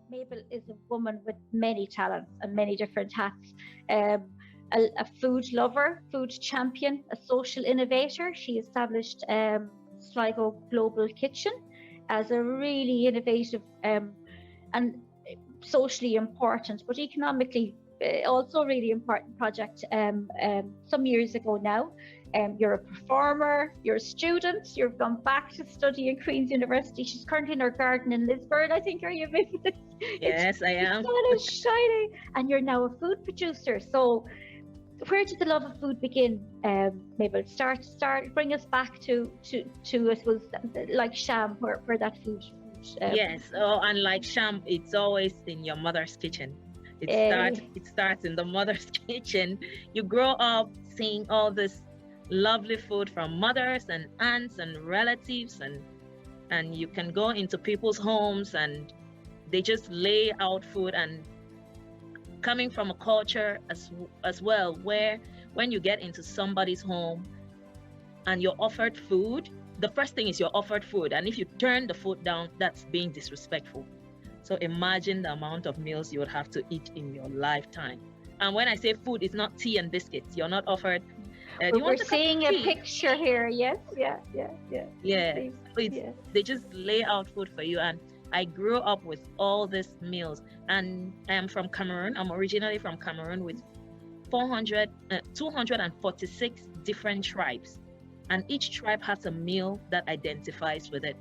Mabel is a woman with many talents and many different hats. A food lover, food champion, a social innovator. She established Sligo Global Kitchen as a really innovative and socially important, but economically also really important project some years ago now. You're a performer, you're a student, you've gone back to study in Queen's University. She's currently in her garden in Lisburn, I think, are you? Yes, I The am. sun is shining, and you're now a food producer. So, where did the love of food begin? Maybe bring us back to I suppose like Sham, where that food. Yes. Oh, and like Sham, it's always in your mother's kitchen. Uh, It starts in the mother's kitchen. You grow up seeing all this lovely food from mothers and aunts and relatives, and you can go into people's homes and they just lay out food. And coming from a culture as well, where when you get into somebody's home and you're offered food, the first thing is you're offered food, and if you turn the food down, that's being disrespectful. So imagine the amount of meals you would have to eat in your lifetime. And when I say food, it's not tea and biscuits. You're not offered, do you we're want a cup of seeing a tea? picture here. Yes, yeah, yeah, yeah. Yeah. Please, So yeah. they just lay out food for you. And I grew up with all these meals. And I am from Cameroon. I'm originally from Cameroon with 246 different tribes. And each tribe has a meal that identifies with it.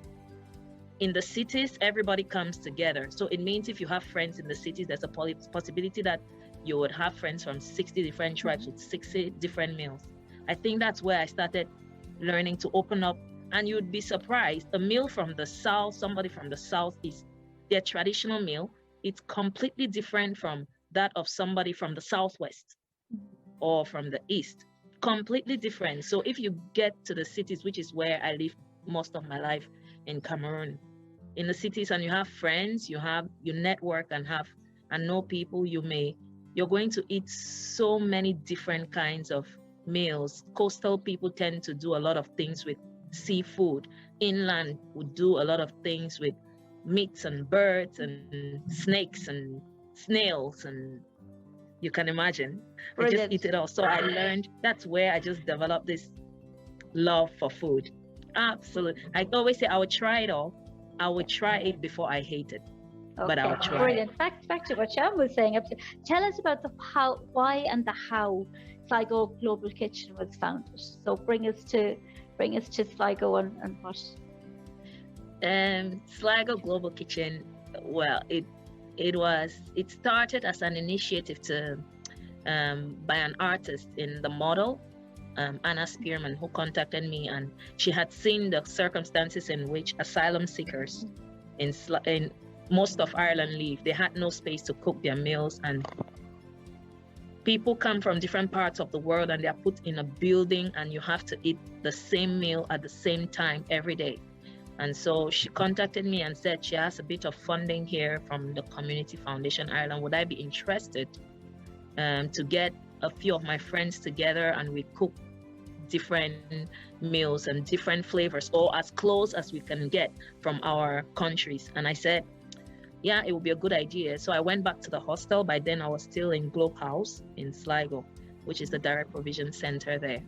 In the cities, everybody comes together. So it means if you have friends in the cities, there's a possibility that you would have friends from 60 different tribes with 60 different meals. I think that's where I started learning to open up. And you'd be surprised, a meal from the south, somebody from the southeast, their traditional meal, it's completely different from that of somebody from the southwest or from the east. Completely different. So if you get to the cities, which is where I lived most of my life in Cameroon, in the cities, and you have friends, you network and know people, you're going to eat so many different kinds of meals. Coastal people tend to do a lot of things with seafood. Inland would do a lot of things with meats and birds and snakes and snails, and you can imagine. I just Brilliant. eat it all. So I learned, that's where I just developed this love for food. Absolutely. I always say I would try it all. I would try it before I hate it, but I Okay, would try it. brilliant. Back to what Sham was saying. Tell us about the how, why, and the how Sligo Global Kitchen was founded. So bring us to Sligo and what. Sligo Global Kitchen. Well, it started as an initiative to by an artist in the model, Anna Spearman, who contacted me, and she had seen the circumstances in which asylum seekers in most of Ireland live. They had no space to cook their meals, and people come from different parts of the world and they are put in a building and you have to eat the same meal at the same time every day. And so she contacted me and said she has a bit of funding here from the Community Foundation Ireland. Would I be interested to get a few of my friends together and we cook different meals and different flavors, or as close as we can get from our countries? And I said, yeah, it would be a good idea. So I went back to the hostel. By then I was still in Globe House in Sligo, which is the direct provision center there.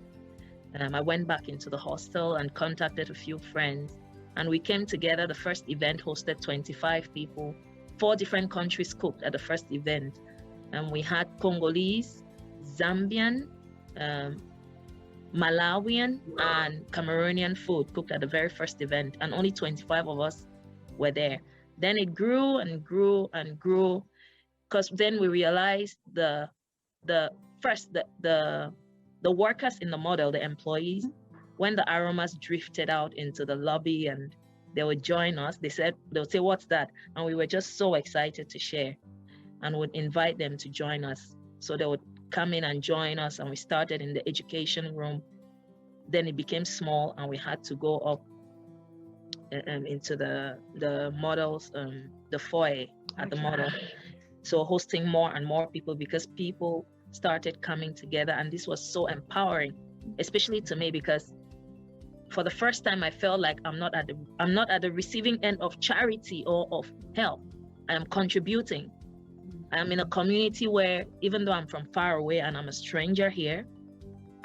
I went back into the hostel and contacted a few friends, and we came together. The first event hosted 25 people, 4 different countries cooked at the first event. And we had Congolese, Zambian, Malawian, and Cameroonian food cooked at the very first event, and only 25 of us were there. Then it grew and grew and grew, because then we realized the workers in the model, the employees, when the aromas drifted out into the lobby and they would join us, they would say, what's that? And we were just so excited to share and would invite them to join us. So they would come in and join us, and we started in the education room. Then it became small and we had to go up into the models, the foyer at the model. So hosting more and more people, because people started coming together, and this was so empowering, especially to me, because for the first time I felt like I'm not at the receiving end of charity or of help. I am contributing. I am in a community where, even though I'm from far away and I'm a stranger here,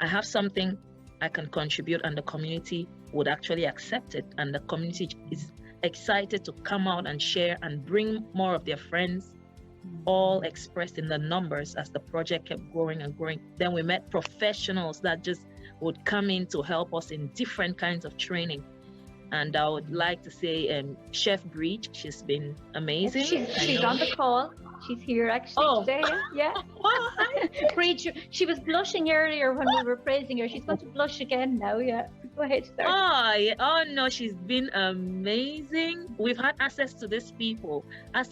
I have something I can contribute, and the community would actually accept it. And the community is excited to come out and share and bring more of their friends, all expressed in the numbers as the project kept growing and growing. Then we met professionals that just would come in to help us in different kinds of training. And I would like to say Chef Breach, she's been amazing. She's on the call. She's here actually today. Yeah. Breach, she was blushing earlier when we were praising her. She's going to blush again now. Yeah. Go ahead, sir. Oh no, she's been amazing. We've had access to these people. I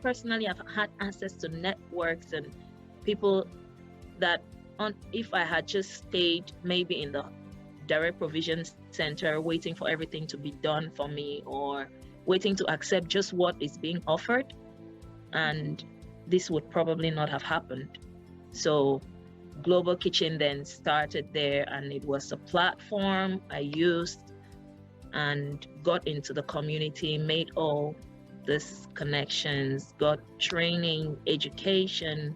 personally have had access to networks and people that if I had just stayed maybe in the direct provision center waiting for everything to be done for me, or waiting to accept just what is being offered, and this would probably not have happened. So Global Kitchen then started there, and it was a platform I used and got into the community, made all these connections, got training, education,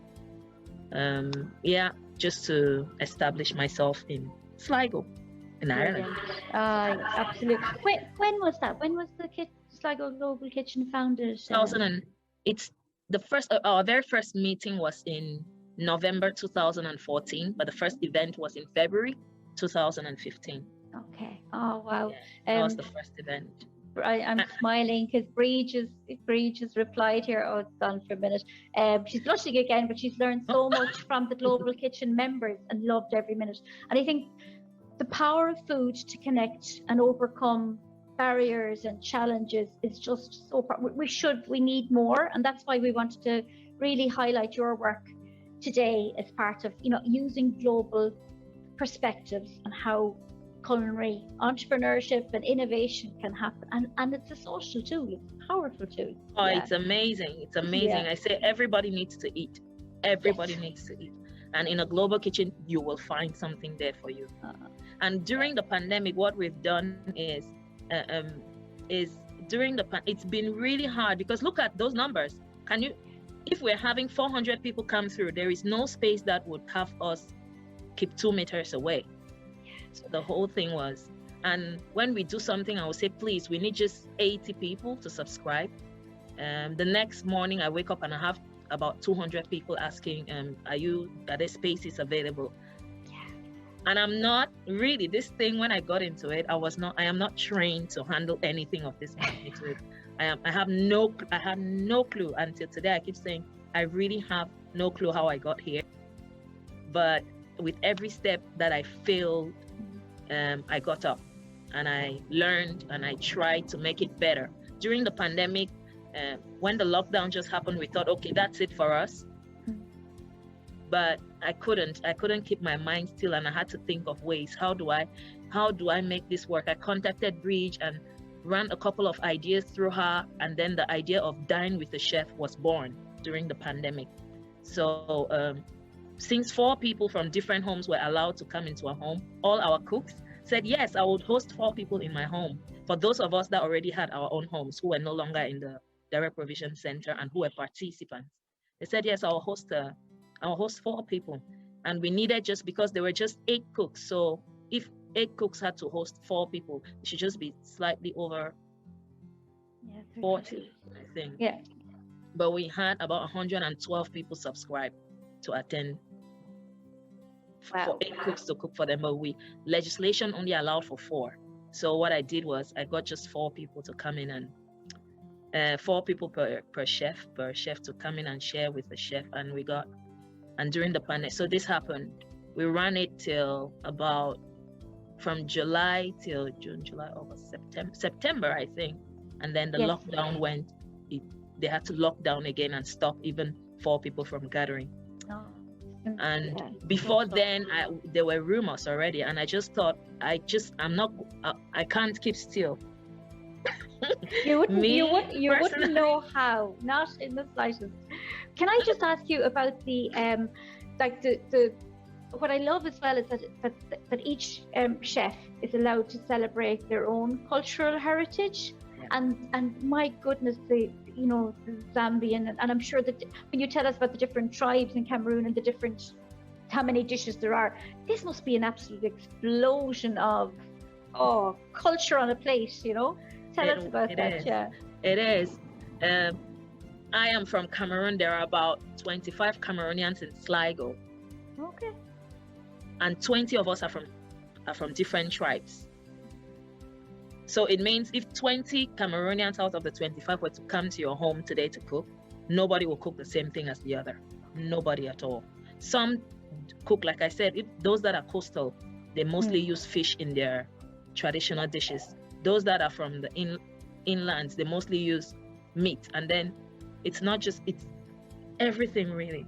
just to establish myself in Sligo, in Ireland. Absolutely. When was that? When was the Sligo Global Kitchen founded? 2000. It's the first. Our very first meeting was in November 2014, but the first event was in February 2015. Okay. Oh wow. Yeah, that was the first event. I'm smiling because Breach has replied here. Oh, it's gone for a minute. She's blushing again, but she's learned so much from the Global Kitchen members and loved every minute. And I think the power of food to connect and overcome barriers and challenges is just so. We need more, and that's why we wanted to really highlight your work today as part of using global perspectives and how culinary entrepreneurship and innovation can happen, and it's a social tool, it's a powerful tool. It's amazing. I say everybody needs to eat. Everybody needs to eat, and in a global kitchen you will find something there for you. And during the pandemic, what we've done is it's been really hard, because look at those numbers. If we're having 400 people come through, there is no space that would have us keep 2 meters away. So the whole thing was, and when we do something, I will say, please, we need just 80 people to subscribe. The next morning I wake up and I have about 200 people asking, are there spaces available? And I'm not really, this thing, when I got into it, I am not trained to handle anything of this magnitude. I have no clue until today. I keep saying, I really have no clue how I got here. But with every step that I failed, I got up and I learned and I tried to make it better. During the pandemic, when the lockdown just happened, we thought, okay, that's it for us. But I couldn't keep my mind still, and I had to think of ways. How do I make this work? I contacted Bridge and ran a couple of ideas through her, and then the idea of Dine with a Chef was born during the pandemic. So since 4 people from different homes were allowed to come into a home, all our cooks said, yes, I would host 4 people in my home. For those of us that already had our own homes, who were no longer in the direct provision center and who were participants, they said, yes, I'll host 4 people. And we needed, just because there were just 8 cooks. So if 8 cooks had to host 4 people, it should just be slightly over 40, I think. Yeah. But we had about 112 people subscribe to attend. Wow. For 8 cooks to cook for them, but legislation only allowed for 4. So what I did was I got just 4 people to come in, and 4 people per chef to come in and share with the chef, and during the pandemic, so this happened. We ran it till about from July till June, July, August, September, I think, and then the lockdown went. They had to lock down again and stop even 4 people from gathering. And before then, there were rumors already, and I just thought, I can't keep still. You wouldn't know how, not in the slightest. Can I just ask you about the what I love as well is that each chef is allowed to celebrate their own cultural heritage, and my goodness, you know, the Zambian, and I'm sure that when you tell us about the different tribes in Cameroon and the different, how many dishes there are, this must be an absolute explosion of culture on a plate, you know. Tell us about that. Yeah, it is. I am from Cameroon. There are about 25 Cameroonians in Sligo. Okay. And 20 of us are from different tribes. So it means if 20 Cameroonians out of the 25 were to come to your home today to cook, nobody will cook the same thing as the other. Nobody at all. Some cook, like I said, those that are coastal, they mostly use fish in their traditional dishes. Those that are from the inlands, they mostly use meat. And then it's everything really.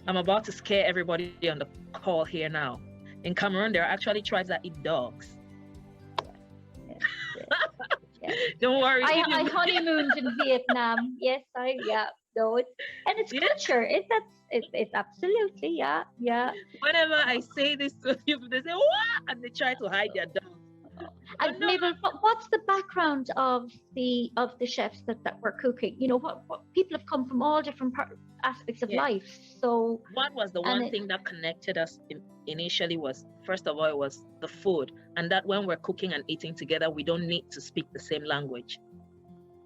I'm about to scare everybody on the call here now. In Cameroon, there are actually tribes that eat dogs. Yes. Don't worry. I honeymooned in Vietnam. Yes, it's culture. It's absolutely, yeah. Whenever I say this to people, they say, "What?" And they try to hide their dogs. And Mabel, what's the background of the chefs that were cooking? You know, what people have come from all different aspects of life. So what was the one thing that connected us initially was, first of all, it was the food, and that when we're cooking and eating together, we don't need to speak the same language.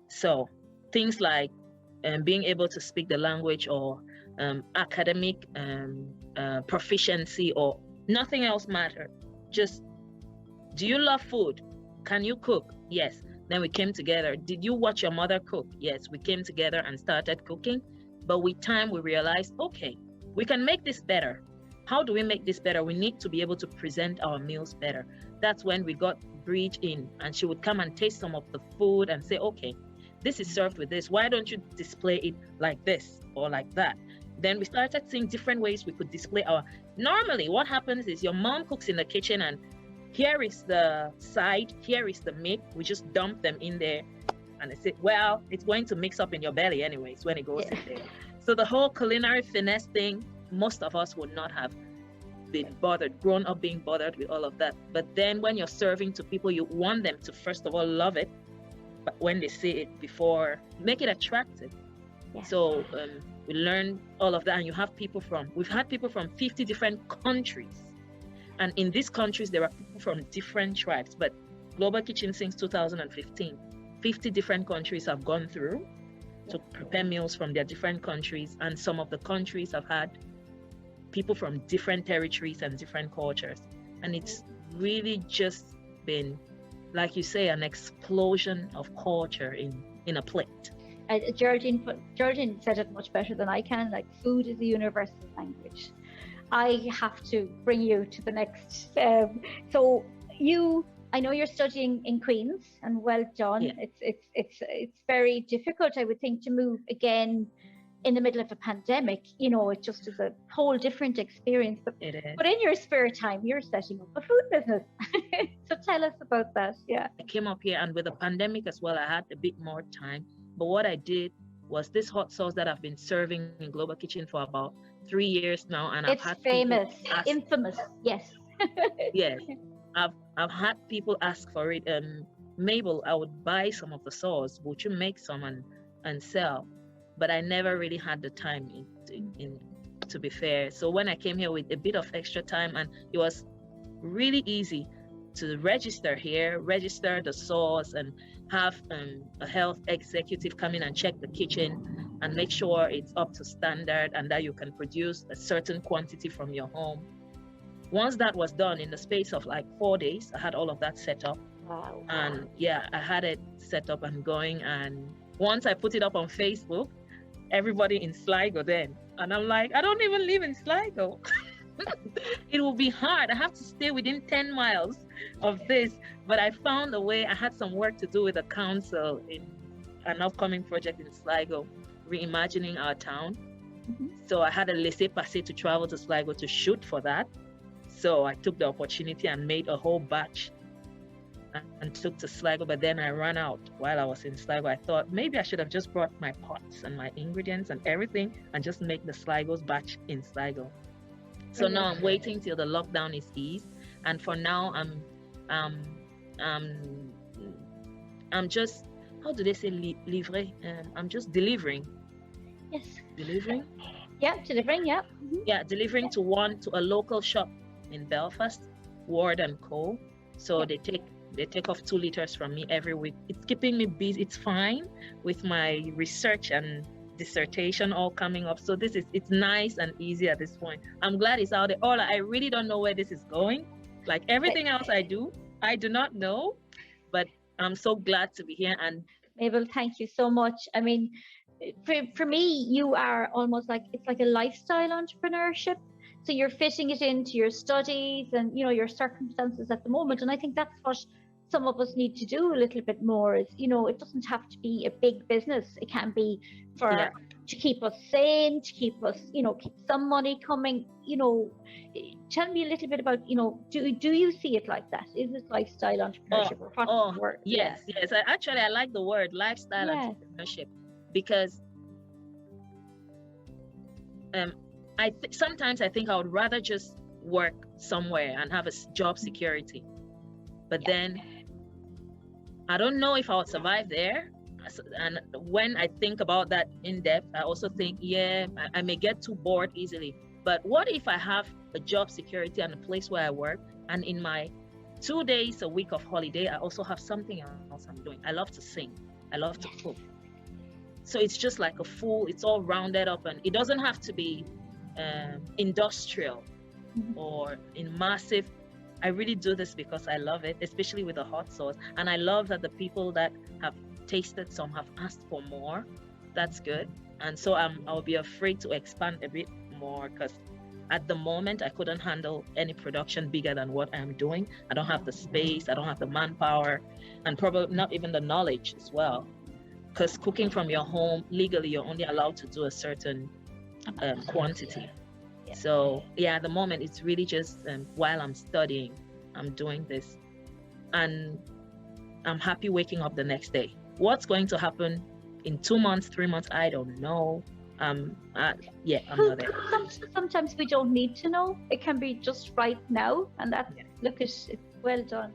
So things like being able to speak the language, or academic proficiency, or nothing else mattered. Just, do you love food? Can you cook? Yes. Then we came together. Did you watch your mother cook? Yes. We came together and started cooking. But with time, we realized, okay, we can make this better. How do we make this better? We need to be able to present our meals better. That's when we got Bridge in, and she would come and taste some of the food and say, okay, this is served with this. Why don't you display it like this or like that? Then we started seeing different ways we could display normally what happens is your mom cooks in the kitchen, and here is the side, here is the meat. We just dump them in there, and I say, well, it's going to mix up in your belly anyways when it goes in there. So the whole culinary finesse thing, most of us would not have been grown up being bothered with all of that. But then when you're serving to people, you want them to first of all love it, but when they see it before, make it attractive. Yes. So we learn all of that, and we've had people from 50 different countries. And in these countries, there are people from different tribes. But Global Kitchen since 2015, 50 different countries have gone through to prepare meals from their different countries. And some of the countries have had people from different territories and different cultures. And it's really just been, like you say, an explosion of culture in a plate. Geraldine said it much better than I can. Like, food is a universal language. I have to bring you to the next. So I know you're studying in Queen's, and well done. Yeah. It's very difficult, I would think, to move again in the middle of a pandemic. You know, it just is a whole different experience. But in your spare time, you're setting up a food business. So tell us about that. Yeah. I came up here, and with the pandemic as well, I had a bit more time. But what I did was this hot sauce that I've been serving in Global Kitchen for about 3 years now, and it's famous, infamous. Yes. Yes. I've had people ask for it. Mabel, I would buy some of the sauce. Would you make some and sell? But I never really had the time to be fair. So when I came here with a bit of extra time, and it was really easy to register the sauce, and have a health executive come in and check the kitchen and make sure it's up to standard, and that you can produce a certain quantity from your home. Once that was done, in the space of like 4 days, I had all of that set up. Wow. And yeah, I had it set up and going. And once I put it up on Facebook, everybody in Sligo then, and I'm like, I don't even live in Sligo. It will be hard. I have to stay within 10 miles of this. But I found a way. I had some work to do with the council in an upcoming project in Sligo, reimagining our town. Mm-hmm. So I had a laissez-passer to travel to Sligo to shoot for that. So I took the opportunity and made a whole batch and took to Sligo. But then I ran out while I was in Sligo. I thought maybe I should have just brought my pots and my ingredients and everything and just make the Sligo's batch in Sligo. So now I'm waiting till the lockdown is eased. And for now, I'm just how do they say livrer? I'm just delivering. Yes. Delivering? Yeah, delivering, yeah. Yeah, delivering to a local shop in Belfast, Ward and Co. So they take off 2 liters from me every week. It's keeping me busy. It's fine with my research and dissertation all coming up. So it's nice and easy at this point. I'm glad it's out there. I really don't know where this is going. Like everything else I do not know, but I'm so glad to be here. And Mabel, thank you so much. I mean, for me, you are almost like, it's like a lifestyle entrepreneurship. So you're fitting it into your studies and, you know, your circumstances at the moment. And I think that's what some of us need to do a little bit more is, you know, it doesn't have to be a big business. It can be to keep us sane, to keep us, you know, keep some money coming. You know, tell me a little bit about, you know, do you see it like that? Is this lifestyle entrepreneurship? Yes. I like the word lifestyle entrepreneurship, because sometimes I think I would rather just work somewhere and have a job security, but then I don't know if I would survive there. And when I think about that in depth, I also think, I may get too bored easily. But what if I have a job security and a place where I work, and in my 2 days a week of holiday, I also have something else I'm doing. I love to sing. I love to cook. So it's just like it's all rounded up, and it doesn't have to be industrial or in massive. I really do this because I love it, especially with the hot sauce. And I love that the people that have tasted some have asked for more. That's good. And so I'll be afraid to expand a bit more, because at the moment I couldn't handle any production bigger than what I'm doing. I don't have the space, I don't have the manpower, and probably not even the knowledge as well. Because cooking from your home, legally, you're only allowed to do a certain quantity. So at the moment, it's really just while I'm studying, I'm doing this. And I'm happy waking up the next day. What's going to happen in 2 months, 3 months, I don't know. I'm not there. Sometimes we don't need to know. It can be just right now. And that's, look, it's well done.